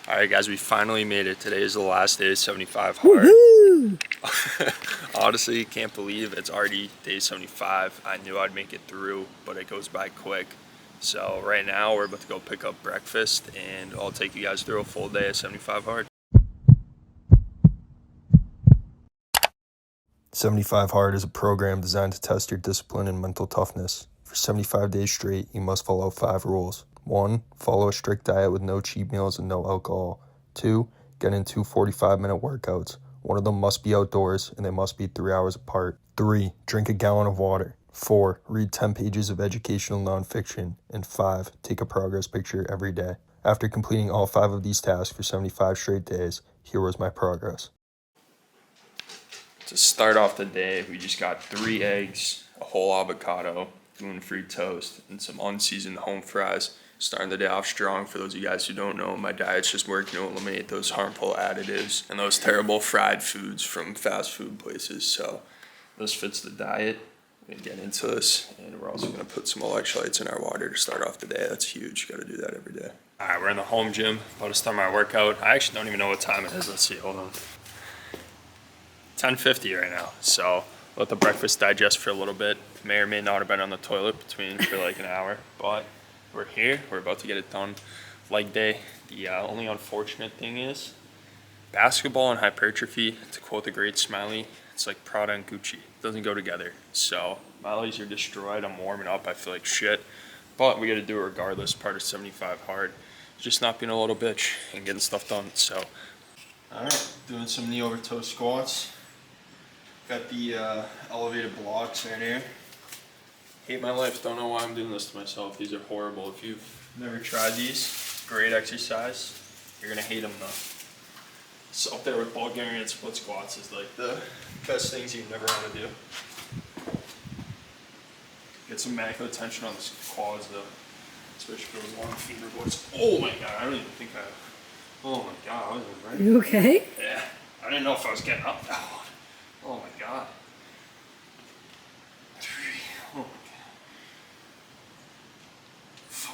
All right, guys, we finally made it. Today is the last day of 75 hard. Honestly, can't believe it's already day 75. I knew I'd make it through, but it goes by quick. So right now we're about to go pick up breakfast and I'll take you guys through a full day of 75 hard. 75 Hard is a program designed to test your discipline and mental toughness. For 75 days straight, you must follow 5 rules. 1. Follow a strict diet with no cheat meals and no alcohol. 2. Get in 2 45-minute workouts. One of them must be outdoors and they must be 3 hours apart. 3. Drink a gallon of water. 4. Read 10 pages of educational nonfiction. And 5. Take a progress picture every day. After completing all 5 of these tasks for 75 straight days, here was my progress. To start off the day, we just got 3 eggs, a whole avocado, gluten-free toast, and some unseasoned home fries. Starting the day off strong. For those of you guys who don't know, my diet's just working to eliminate those harmful additives and those terrible fried foods from fast food places. So this fits the diet. We're gonna get into this, and we're also gonna put some electrolytes in our water to start off the day. That's huge. Got to do that every day. All right, we're in the home gym. About to start my workout. I actually don't even know what time it is. Let's see. Hold on. 10:50 right now, so let the breakfast digest for a little bit. May or may not have been on the toilet between for like an hour, but we're here. We're about to get it done. Leg day. The only unfortunate thing is basketball and hypertrophy, to quote the great Smiley, it's like Prada and Gucci. It doesn't go together. So my legs are destroyed. I'm warming up. I feel like shit, but we got to do it regardless. Part of 75 hard. Just not being a little bitch and getting stuff done. So all right, doing some knee over toe squats. Got the elevated blocks right here. Hate my life, don't know why I'm doing this to myself. These are horrible. If you've never tried these, great exercise. You're gonna hate them though. It's up there with Bulgarian split squats is like the best things you never wanna do. Get some macro tension on the quads though. Especially for those long finger boys. Oh my god, I don't even think oh my god, I wasn't ready. You okay? Yeah, I didn't know if I was getting up that one. Oh my god. 3. Oh my god. 4.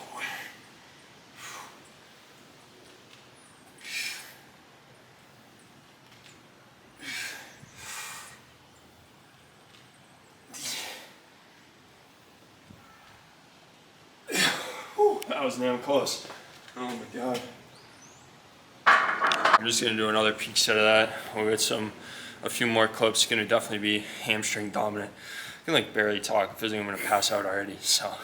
That was damn close. Oh my god. I'm just gonna do another peak set of that. We'll get a few more clips. It's gonna definitely be hamstring dominant. I can like barely talk. I feel like I'm gonna pass out already. So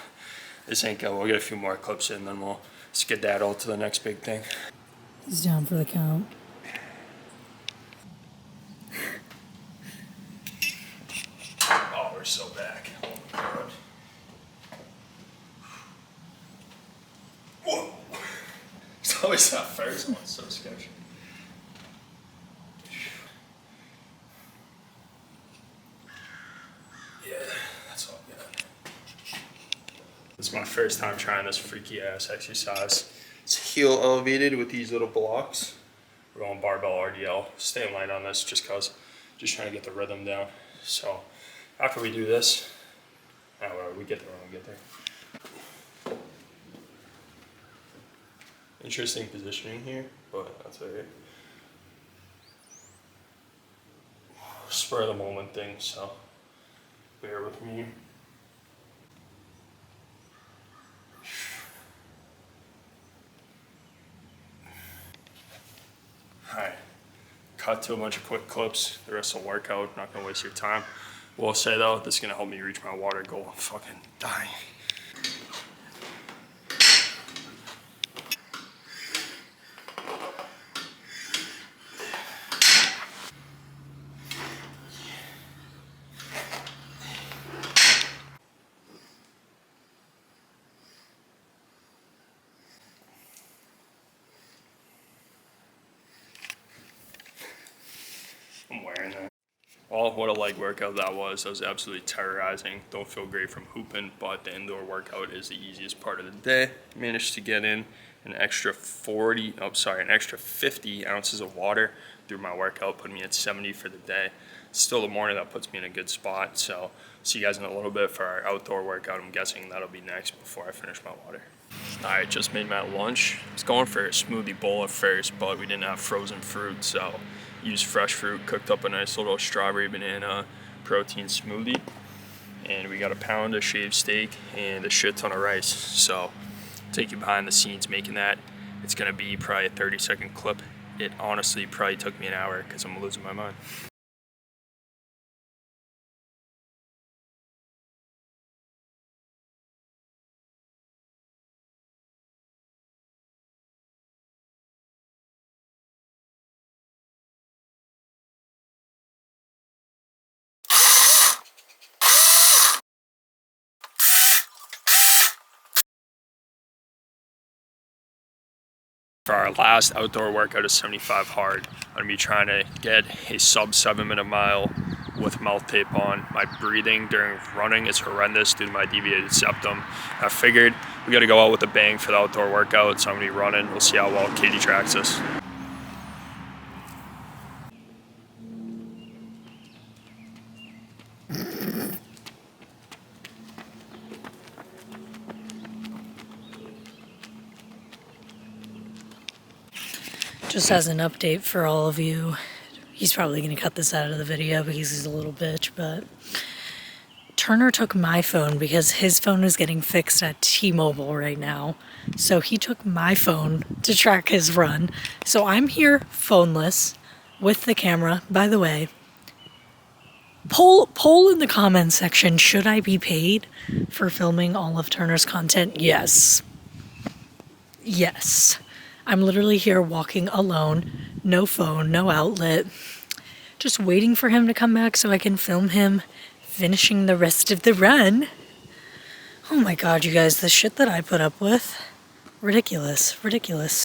this ain't good. We'll get a few more clips in, then we'll skedaddle to the next big thing. He's down for the count. Oh, we're so back. Oh my god. Whoa. It's always that first one. So sketchy. This is my first time trying this freaky ass exercise. It's heel elevated with these little blocks. We're going barbell RDL. Staying light on this just cause just trying to get the rhythm down. So after we do this, we get there when we get there. Interesting positioning here, but that's alright. Spur of the moment thing, so bear with me. Alright, cut to a bunch of quick clips. The rest will work out. Not gonna waste your time. Will say though, this is gonna help me reach my water goal. I'm fucking dying. I'm wearing that. Well, what a leg workout that was. That was absolutely terrorizing. Don't feel great from hooping, but the indoor workout is the easiest part of the day. Managed to get in an extra 50 ounces of water through my workout, putting me at 70 for the day. Still the morning, that puts me in a good spot. So see you guys in a little bit for our outdoor workout. I'm guessing that'll be next before I finish my water. Alright, just made my lunch. I was going for a smoothie bowl at first, but we didn't have frozen fruit, so used fresh fruit, cooked up a nice little strawberry banana protein smoothie. And we got a pound of shaved steak and a shit ton of rice. So take you behind the scenes making that. It's gonna be probably a 30-second clip. It honestly probably took me an hour because I'm losing my mind. For our last outdoor workout of 75 hard, I'm gonna be trying to get a sub 7-minute mile with mouth tape on. My breathing during running is horrendous due to my deviated septum. I figured we gotta go out with a bang for the outdoor workout, so I'm gonna be running. We'll see how well Katie tracks us. Just as an update for all of you, he's probably going to cut this out of the video because he's a little bitch, but Turner took my phone because his phone is getting fixed at T-Mobile right now. So he took my phone to track his run. So I'm here phoneless with the camera. By the way, poll in the comments section, should I be paid for filming all of Turner's content? Yes. Yes. I'm literally here walking alone, no phone, no outlet, just waiting for him to come back so I can film him finishing the rest of the run. Oh my god, you guys, the shit that I put up with. Ridiculous, ridiculous.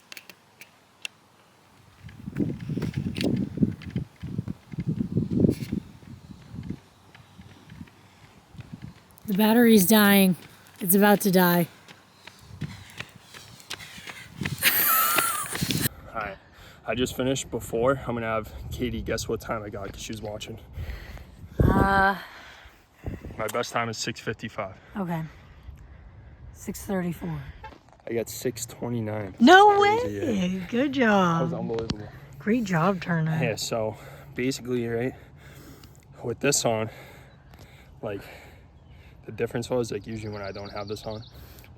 The battery's dying. It's about to die. Alright, I just finished before. I'm gonna have Katie guess what time I got because she was watching. My best time is 6:55. Okay. 6:34. I got 6:29. No Crazy, way! yeah. Good That job. was unbelievable. Great job, Turner. Yeah, so basically, right, with this on, like, the difference was, like, usually when I don't have this on, I'm,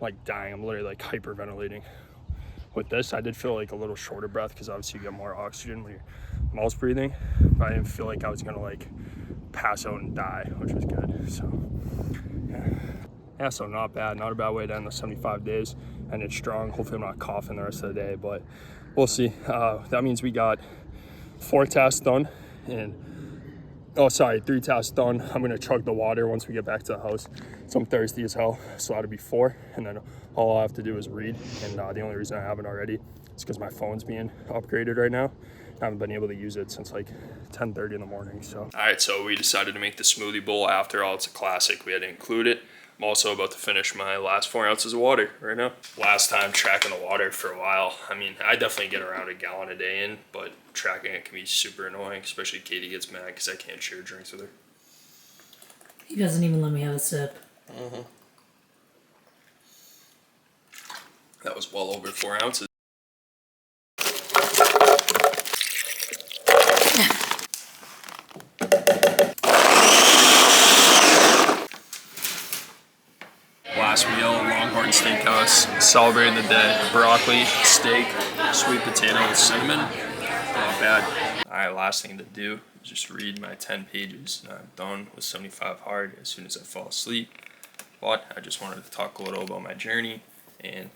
like, dying. I'm literally, like, hyperventilating. With this, I did feel, like, a little shorter breath because obviously you get more oxygen when you're mouth breathing, but I didn't feel like I was gonna, like, pass out and die, which was good. So, yeah, so not bad. Not a bad way to end the 75 days, and it's strong. Hopefully I'm not coughing the rest of the day, but we'll see. That means we got 4 tasks done, and 3 tasks done. I'm gonna chug the water once we get back to the house. So I'm thirsty as hell, so that'll be 4, and then all I have to do is read. And the only reason I haven't already is because my phone's being upgraded right now. I haven't been able to use it since like 10:30 in the morning. So all right, so we decided to make the smoothie bowl. After all, it's a classic. We had to include it. I'm also about to finish my last 4 ounces of water right now. Last time tracking the water for a while. I mean, I definitely get around a gallon a day in, but tracking it can be super annoying, especially Katie gets mad because I can't share drinks with her. He doesn't even let me have a sip. That was well over 4 ounces. Last meal, Longhorn Steakhouse, celebrating the day. Broccoli, steak, sweet potato with cinnamon. Not bad. Alright, last thing to do is just read my 10 pages. And I'm done with 75 hard as soon as I fall asleep. But I just wanted to talk a little about my journey and,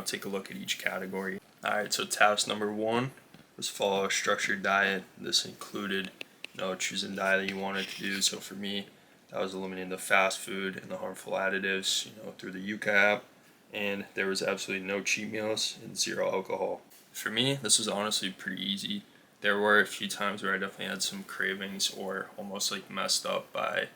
take a look at each category. Alright, so task number 1 was follow a structured diet. This included, choosing the diet that you wanted to do. So for me, that was eliminating the fast food and the harmful additives, through the Yuka app. And there was absolutely no cheat meals and 0 alcohol. For me, this was honestly pretty easy. There were a few times where I definitely had some cravings or almost like messed up by,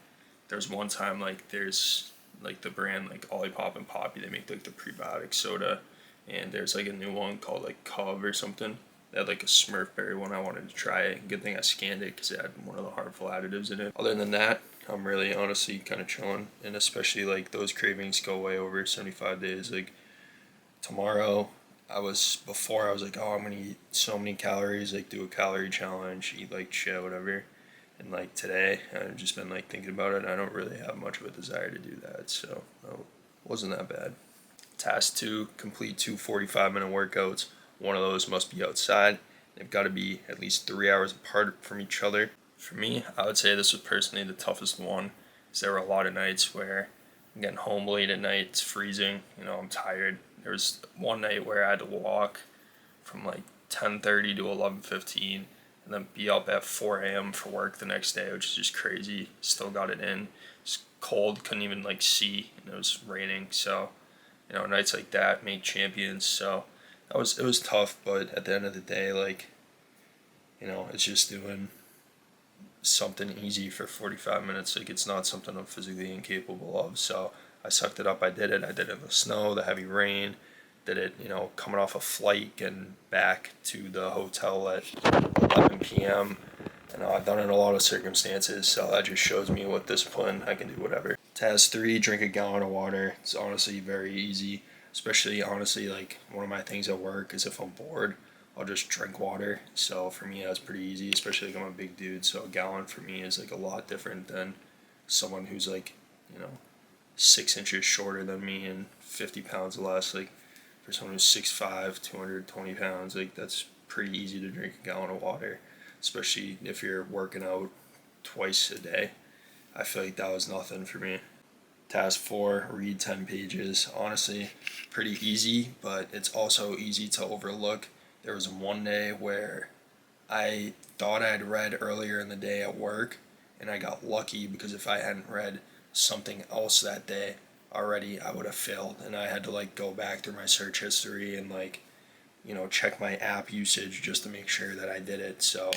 there's one time there's like the brand like Olipop and Poppy, they make like the prebiotic soda, and there's like a new one called like Cove or something. They had like a Smurf berry one. I wanted to try it. Good thing I scanned it because it had one of the harmful additives in it. Other than that, I'm really honestly kind of chilling, and especially like those cravings go away over 75 days. Like Tomorrow, before I was like, oh, I'm gonna eat so many calories, like do a calorie challenge, eat like shit, whatever. And like today, I've just been like thinking about it. And I don't really have much of a desire to do that, so no, it wasn't that bad. Task 2, complete two 45-minute workouts. One of those must be outside. They've got to be at least 3 hours apart from each other. For me, I would say this was personally the toughest one, because there were a lot of nights where I'm getting home late at night, it's freezing, I'm tired. There was one night where I had to walk from like 10:30 to 11:15 and then be up at 4 a.m. for work the next day, which is just crazy. Still got it in. It's cold, couldn't even like see, and it was raining. So, nights like that make champions. So it was tough, but at the end of the day, like, it's just doing something easy for 45 minutes. Like, it's not something I'm physically incapable of. So I sucked it up. I did it. I did it in the snow, the heavy rain. Did it, coming off a flight and back to the hotel at 11 p.m. I've done it in a lot of circumstances, so that just shows me with discipline I can do whatever. Task 3, drink a gallon of water. It's honestly very easy, especially honestly like one of my things at work is if I'm bored, I'll just drink water. So for me that's pretty easy, especially like I'm a big dude, so a gallon for me is like a lot different than someone who's like, 6 inches shorter than me and 50 pounds less. Like for someone who's 6'5", 220 pounds, like that's pretty easy to drink a gallon of water, especially if you're working out twice a day. I feel like that was nothing for me. Task 4, read 10 pages. Honestly, pretty easy, but it's also easy to overlook. There was one day where I thought I'd read earlier in the day at work, and I got lucky because if I hadn't read something else that day already, I would have failed, and I had to like go back through my search history and like, check my app usage just to make sure that I did it. So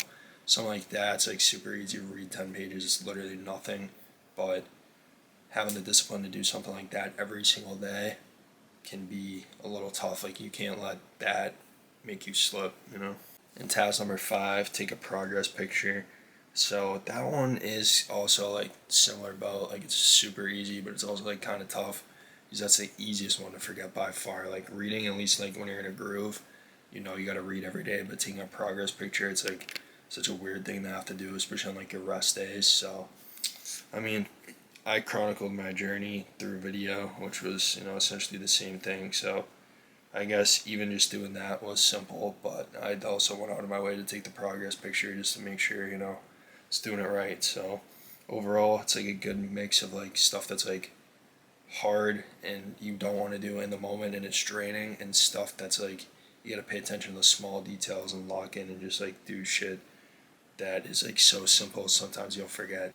something like that's like super easy to read 10 pages. It's literally nothing, but having the discipline to do something like that every single day can be a little tough. Like you can't let that make you slip. And task number 5, take a progress picture. So that one is also like similar boat. Like it's super easy, but it's also like kind of tough because that's the easiest one to forget by far. Like reading, at least like when you're in a groove, you got to read every day. But taking a progress picture, it's like such a weird thing to have to do, especially on like your rest days. So, I mean, I chronicled my journey through video, which was essentially the same thing. So I guess even just doing that was simple, but I also went out of my way to take the progress picture just to make sure, it's doing it right. So overall, it's like a good mix of like stuff that's like hard and you don't want to do in the moment and it's draining, and stuff that's like you got to pay attention to the small details and lock in and just like do shit that is like so simple sometimes you'll forget.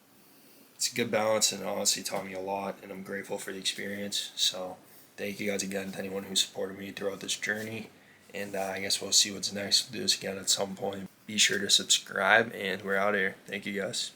It's a good balance and honestly taught me a lot, and I'm grateful for the experience. So thank you guys again to anyone who supported me throughout this journey, and I guess we'll see what's next. We'll do this again at some point. Be sure to subscribe, and we're out here. Thank you guys.